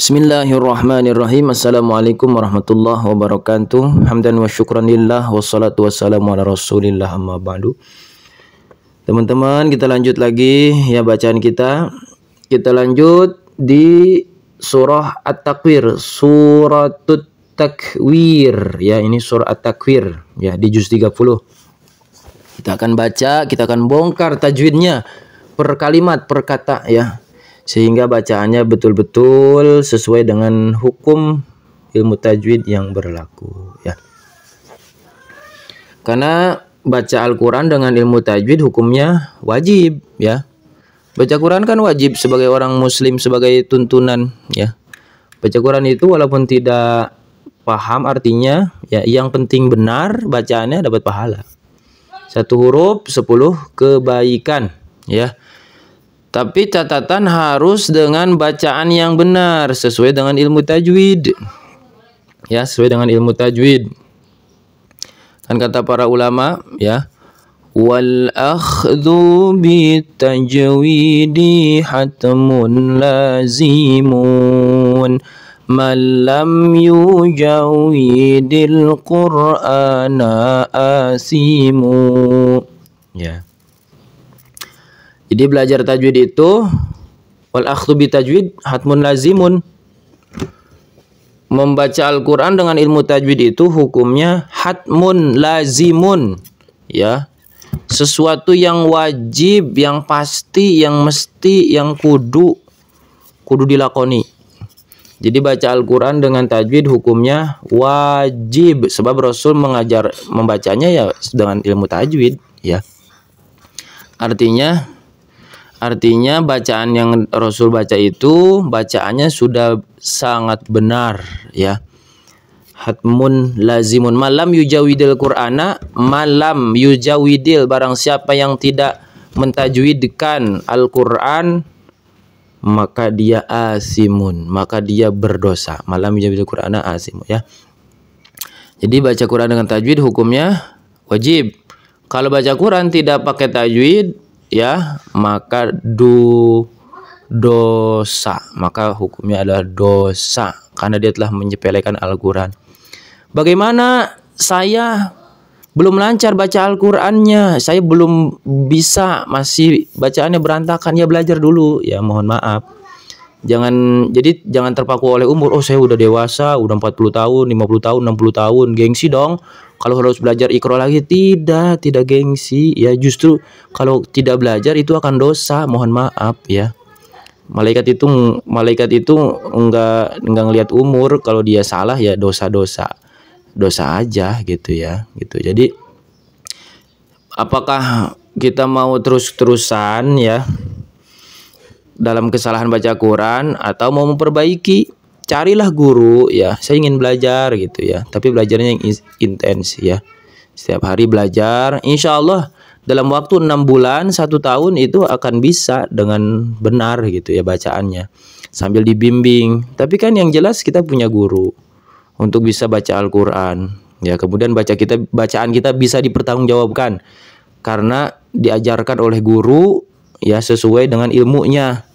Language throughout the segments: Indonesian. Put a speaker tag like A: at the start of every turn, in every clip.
A: Bismillahirrahmanirrahim. Assalamualaikum warahmatullahi wabarakatuh. Hamdan wa syukran lillah, wassalatu wassalamu ala rasulillah, amma ba'du. Teman-teman, kita lanjut lagi ya bacaan kita. Kita lanjut di surah At-Takwir, suratut Takwir ya, ini surah At-Takwir ya, di juz 30. Kita akan baca, kita akan bongkar tajwidnya per kalimat, per kata ya, sehingga bacaannya betul-betul sesuai dengan hukum ilmu tajwid yang berlaku ya. Karena baca Al-Quran dengan ilmu tajwid hukumnya wajib ya. Baca Quran kan wajib sebagai orang muslim, sebagai tuntunan ya. Baca Quran itu walaupun tidak paham artinya ya, yang penting benar bacaannya dapat pahala. 1 huruf 10 kebaikan ya. Tapi catatan harus dengan bacaan yang benar sesuai dengan ilmu tajwid. Ya, sesuai dengan ilmu tajwid. Kan kata para ulama ya, wal akhdhu bitajwidi hatmun lazimun man lam yujawidil qur'ana asimu. Ya. Jadi belajar tajwid itu wal akhdhu bi tajwid hatmun lazimun. Membaca Al-Qur'an dengan ilmu tajwid itu hukumnya hatmun lazimun ya. Sesuatu yang wajib, yang pasti, yang mesti, yang kudu dilakoni. Jadi baca Al-Qur'an dengan tajwid hukumnya wajib, sebab Rasul mengajar membacanya ya dengan ilmu tajwid ya. Artinya bacaan yang Rasul baca itu bacaannya sudah sangat benar ya. Hatmun lazimun malam yujawidil Qur'ana, malam yujawidil, barang siapa yang tidak mentajwidkan Al-Qur'an maka dia asimun, maka dia berdosa. Malam yujawidil Qur'ana asimun ya. Jadi baca Quran dengan tajwid hukumnya wajib. Kalau baca Quran tidak pakai tajwid ya, maka dosa, maka hukumnya adalah dosa karena dia telah menyepelekan Al-Quran. Bagaimana saya belum lancar baca Al-Qurannya, saya belum bisa, masih bacaannya berantakan, ya belajar dulu ya, mohon maaf. Jangan terpaku oleh umur. Oh, saya udah dewasa, udah 40 tahun, 50 tahun, 60 tahun, gengsi dong kalau harus belajar Iqra lagi. Tidak gengsi ya, justru kalau tidak belajar itu akan dosa, mohon maaf ya. Malaikat itu enggak ngelihat umur, kalau dia salah ya dosa aja gitu ya, gitu. Jadi apakah kita mau terus-terusan ya dalam kesalahan baca Quran atau mau memperbaiki? Carilah guru ya. Saya ingin belajar gitu ya, tapi belajarnya yang intens ya. Setiap hari belajar, insya Allah dalam waktu 6 bulan 1 tahun itu akan bisa dengan benar gitu ya bacaannya, sambil dibimbing. Tapi kan yang jelas kita punya guru untuk bisa baca Al-Quran ya. Kemudian bacaan kita bisa dipertanggungjawabkan karena diajarkan oleh guru ya, sesuai dengan ilmunya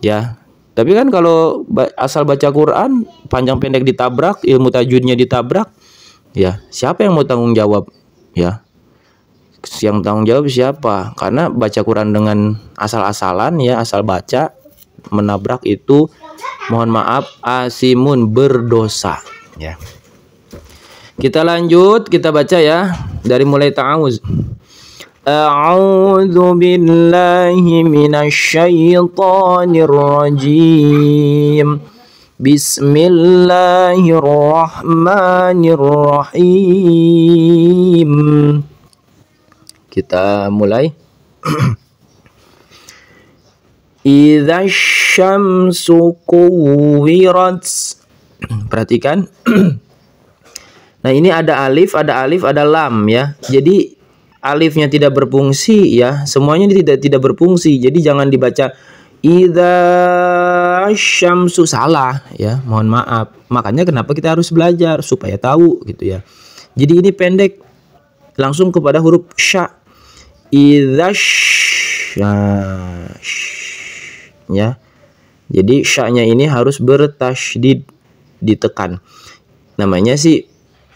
A: ya. Tapi kan kalau asal baca Quran panjang pendek ditabrak, ilmu tajwidnya ditabrak ya, siapa yang mau tanggung jawab ya? Yang tanggung jawab siapa? Karena baca Quran dengan asal-asalan ya, asal baca menabrak itu, mohon maaf, asimun, berdosa ya. Kita lanjut, kita baca ya dari mulai ta'awuz. A'udzu billahi minasyaitonir rajim. Bismillahirrahmanirrahim. Kita mulai. Idza syamsu kuwirat. Perhatikan. Nah, ini ada alif, ada lam ya. Jadi alifnya tidak berfungsi ya, semuanya tidak berfungsi. Jadi jangan dibaca idza syamsu, salah ya, mohon maaf. Makanya kenapa kita harus belajar supaya tahu gitu ya. Jadi ini pendek, langsung kepada huruf sya. Idza ya. Jadi sya-nya ini harus bertasydid, ditekan. Namanya sih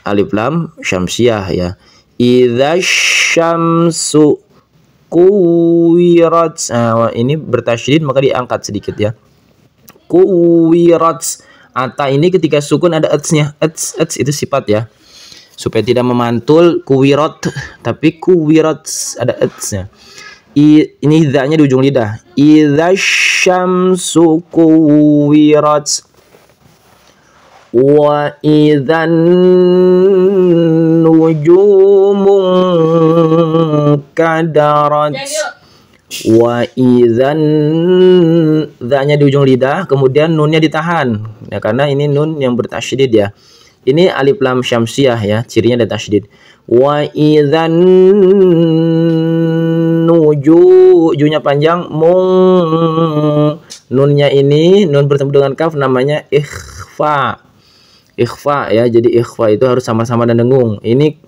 A: alif lam syamsiah ya. Idza syamsu kuwirat. Nah, ini bertasydid maka diangkat sedikit ya. Kuwirat. Ata ini ketika sukun ada ats-nya. Ats itu sifat ya. Supaya tidak memantul kuwirat, tapi kuwirat ada ats-nya. Ini za-nya di ujung lidah. Idza syamsu kuwirat wa idzan nujumu kadarat. Wa idzan, za-nya di ujung lidah, kemudian nunnya ditahan. Ya, karena ini nun yang bertasydid ya. Ini alif lam syamsiah ya, cirinya ada tasydid. Wa idzan junya panjang, nunnya ini nun bertemu dengan kaf namanya ikhfa. Ikhfa ya, jadi ikhfa itu harus sama-sama dan dengung. Ini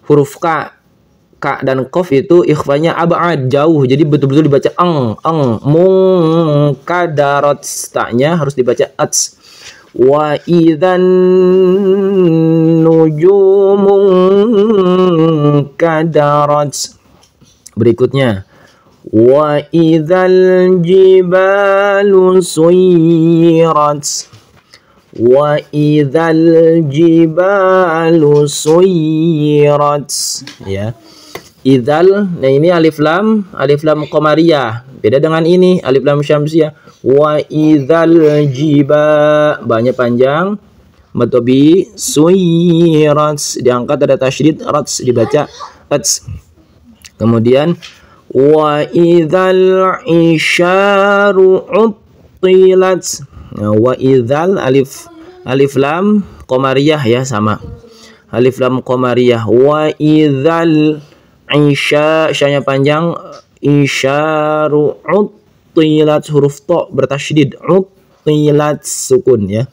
A: huruf ka dan qaf itu ikhfanya ab'ad, jauh, jadi betul-betul dibaca kadarat, ta-nya harus dibaca ats. Wa idzan nujumu kadarat. Berikutnya wa idzal jibalu suyirat. Wa idzal jibalu suyirat ya. Idzal, nah ini alif lam qamariyah. Beda dengan ini alif lam syamsiyah. Wa idzal jiba, banyak panjang, matobi suyirat diangkat ada tasydid, rats dibaca ats. Kemudian wa idzal isyaru uttilat. Nah, wa idzal alif lam qamariyah ya, sama. Alif lam qamariyah. Wa idzal isya, syanya panjang, isyaru uttilat, huruf to bertasydid, uttilat sukun ya.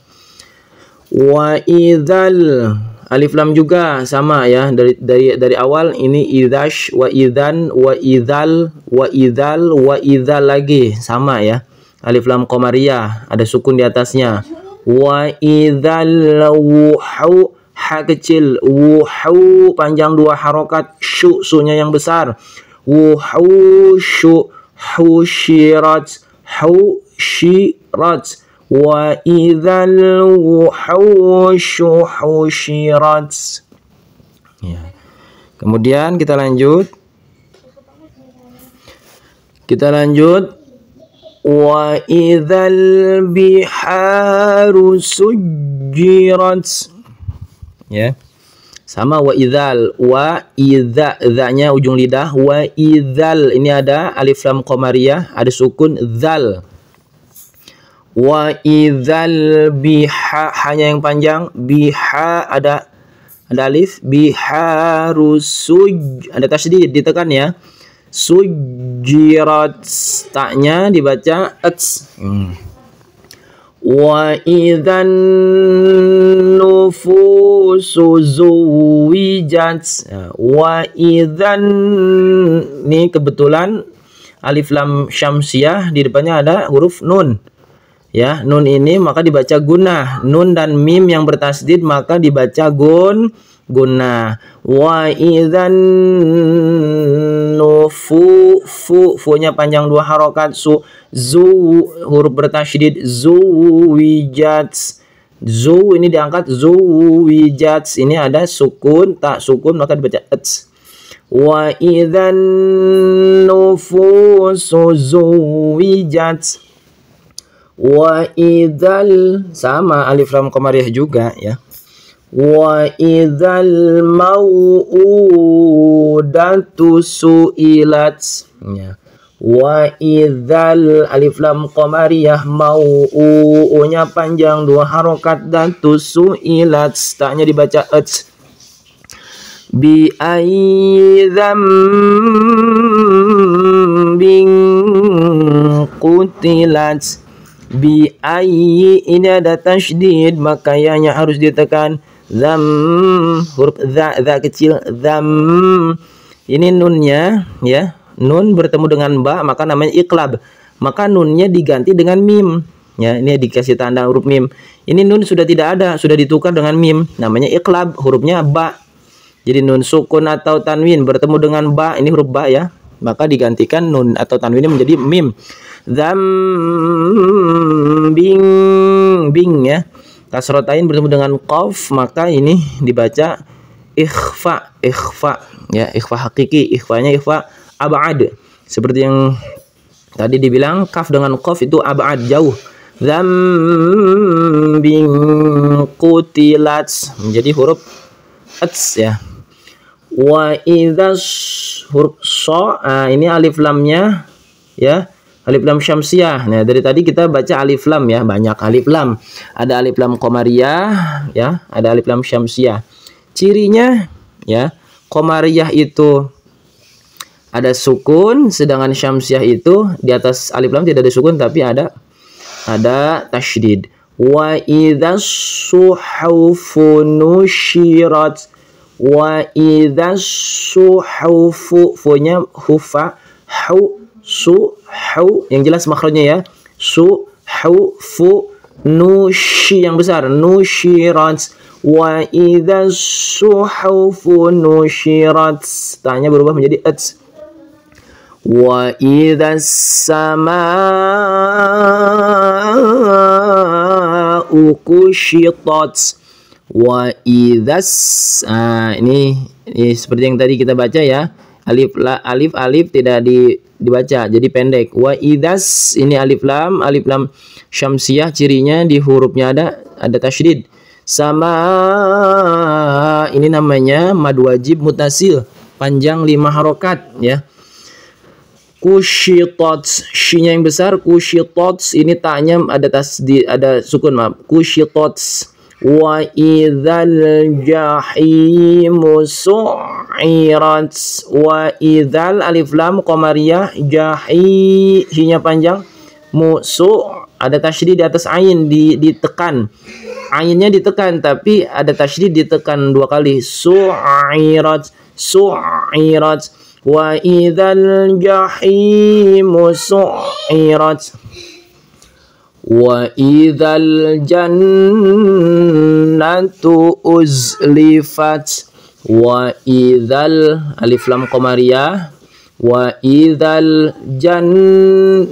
A: Wa idzal, alif lam juga sama ya, dari awal ini idzash, wa idzan, wa idzal, wa idzal, wa idzal lagi sama ya. Alif lam qamariyah ada sukun di atasnya. Wa idzal wuhu, ha kecil, wuhu panjang 2 harokat, syu, sunya yang besar. Wuhu syu, husyirat, husyirat. Wa idzal wuhusyu husyirat. Ya. Kemudian kita lanjut. Wa idzal biharu sujjirat. Ya. Sama wa idzal, wa idza, za-nya ujung lidah, wa idzal ini ada alif lam qamariyah, ada sukun dzal. Wa idzal biha, hanya yang panjang, biha ada alif, biharu suj, ada tasydid ditekan ya. Sujjirat, ta-nya dibaca ats. Wa idzan nufusu zuwijat. Wa idzan, ini kebetulan alif lam syamsiyah di depannya ada huruf nun. Ya, nun ini maka dibaca gunnah. Nun dan mim yang bertasydid maka dibaca gunnah. Wa idzan nufu, fu-nya panjang 2 harokat, huruf bertasydid, zuwijat. Zu ini diangkat, zuwijat. Ini ada sukun, tak sukun maka dibaca ats. Wa idzan nufusu zuwijat. Wa idzal, sama alif lam qamariyah juga ya. Wa idzal mau'udatu su'ilat ya. Wa idzal alif lam qamariyah, mau'u-nya panjang 2 harokat, dan su'ilat, ta-nya dibaca ats. Bi ayyi dzambin qutilat. Bi ayyi, ini ada tasydid maka ya-nya harus ditekan. Dzam, huruf za kecil, dzam. Ini nunnya ya, nun bertemu dengan ba maka namanya iqlab. maka nunnya diganti dengan mim. Ya, ini dikasih tanda huruf mim. Ini nun sudah tidak ada, sudah ditukar dengan mim. Namanya iqlab, hurufnya ba. Jadi nun sukun atau tanwin bertemu dengan ba, ini huruf ba ya. Maka digantikan nun atau tanwinnya menjadi mim. Dzambing bing ya. Kasrotain bertemu dengan qaf, maka ini dibaca ikhfa ya, ikhfa hakiki, ikhfanya ikhfa ab'ad. Seperti yang tadi dibilang kaf dengan qaf itu ab'ad, jauh. Dzambing qutilat menjadi huruf ats ya. Wa idzas huruf sha, ini alif lamnya ya. Alif lam syamsiah. Nah, dari tadi kita baca alif lam ya, banyak alif lam. Ada alif lam qamariyah ya, ada alif lam syamsiah. Cirinya ya, qamariyah itu ada sukun, sedangkan syamsiah itu di atas alif lam tidak ada sukun tapi ada tasydid. Wa idzas suhufu nusyirat. Wa idzas suhufu, fu-nya hufa, hu su hu, yang jelas makhrajnya ya. Su hu fu, nushi yang besar, nusyirat. Wa idzas suhufu nusyirat, tanya berubah menjadi ats. Wa idzas samaa'u kusyitat. Wa idzas, ini seperti yang tadi kita baca ya. Alif tidak dibaca, jadi pendek. Wa idzas, ini alif lam syamsiah, cirinya di hurufnya ada tasydid. Sama ini namanya mad wajib mutasil, panjang 5 harokat ya. Kusyitat, syinya yang besar, kusyitat, ini taknya ada sukun, maaf. Kusyitat. Wa idzal jahimu su'irat. Wa idzal alif lam qamariyah, jahi, hinya panjang, musu, ada tasydid di atas ain, ditekan. Ainnya ditekan tapi ada tasydid ditekan 2 kali. Su'irat, su'irat. Wa idzal jahimu su'irat. Wa idzal jannatu uzlifat. Wa idzal alif lam qamariyah. Wa idzal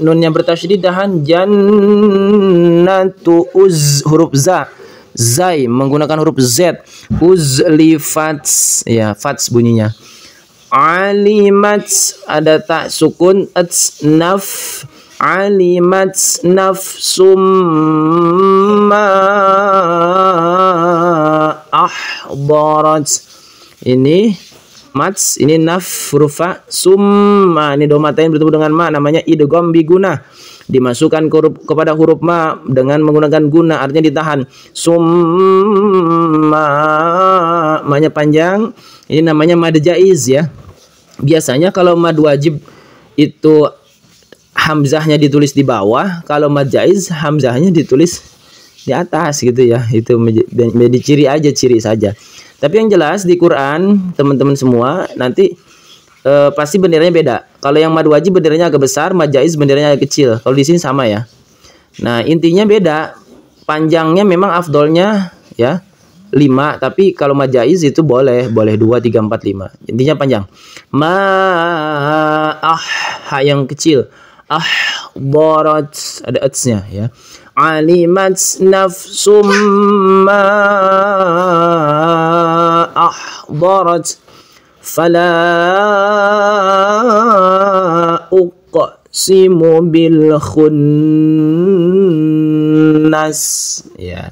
A: nunnya bertasydid dahan, jannatu huruf za. Zai menggunakan huruf z. Uzlifat ya, fats bunyinya. Alimat ada tak sukun, ats naf. Alimat nafsum ma ahdarat. Ini mats, ini naf rufa, summa, ini domatain bertemu dengan ma, namanya idgham biguna, dimasukkan kepada huruf ma dengan menggunakan guna, artinya ditahan. Summa, ma-nya panjang, ini namanya mad jaiz ya. Biasanya kalau mad wajib itu hamzahnya ditulis di bawah, kalau mad jaiz hamzahnya ditulis di atas gitu ya. Itu menjadi ciri saja. Tapi yang jelas di Quran teman-teman semua nanti pasti benderanya beda. Kalau yang mad wajib benderanya agak besar, mad jaiz benderanya agak kecil. Kalau di sini sama ya. Nah, intinya beda. Panjangnya memang afdolnya ya 5, tapi kalau mad jaiz itu boleh 2, 3, 4, 5. Intinya panjang. Ha yang kecil. Barat, ada atsnya ya. Alimat nafsum ma ahdarat. Fala uqsimu bil khunnas ya.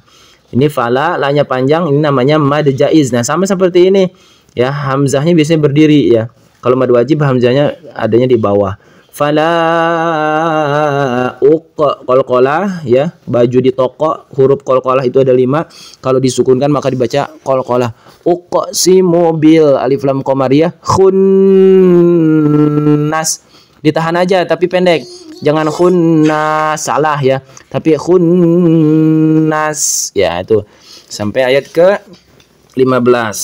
A: Ini fala, la-nya panjang, ini namanya mad jaiz. Nah, sama seperti ini ya, hamzahnya biasanya berdiri ya. Kalau mad wajib hamzahnya adanya di bawah. Fala qalqalah ya, baju di toko, huruf qalqalah itu ada 5. Kalau disukunkan maka dibaca qalqalah. Uqsimu bil alif lam qamariyah khunnas. Ditahan aja tapi pendek. Jangan khunnas, salah ya. Tapi khunnas ya, itu sampai ayat ke 15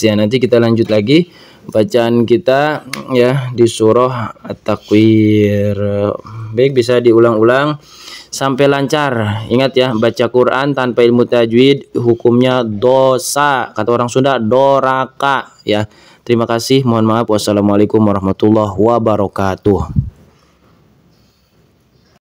A: ya. Nanti kita lanjut lagi. bacaan kita ya di surah At-Takwir. Baik, bisa diulang-ulang sampai lancar. Ingat ya, baca Quran tanpa ilmu tajwid hukumnya dosa. Kata orang Sunda, doraka ya. Terima kasih, mohon maaf. Wassalamualaikum warahmatullahi wabarakatuh.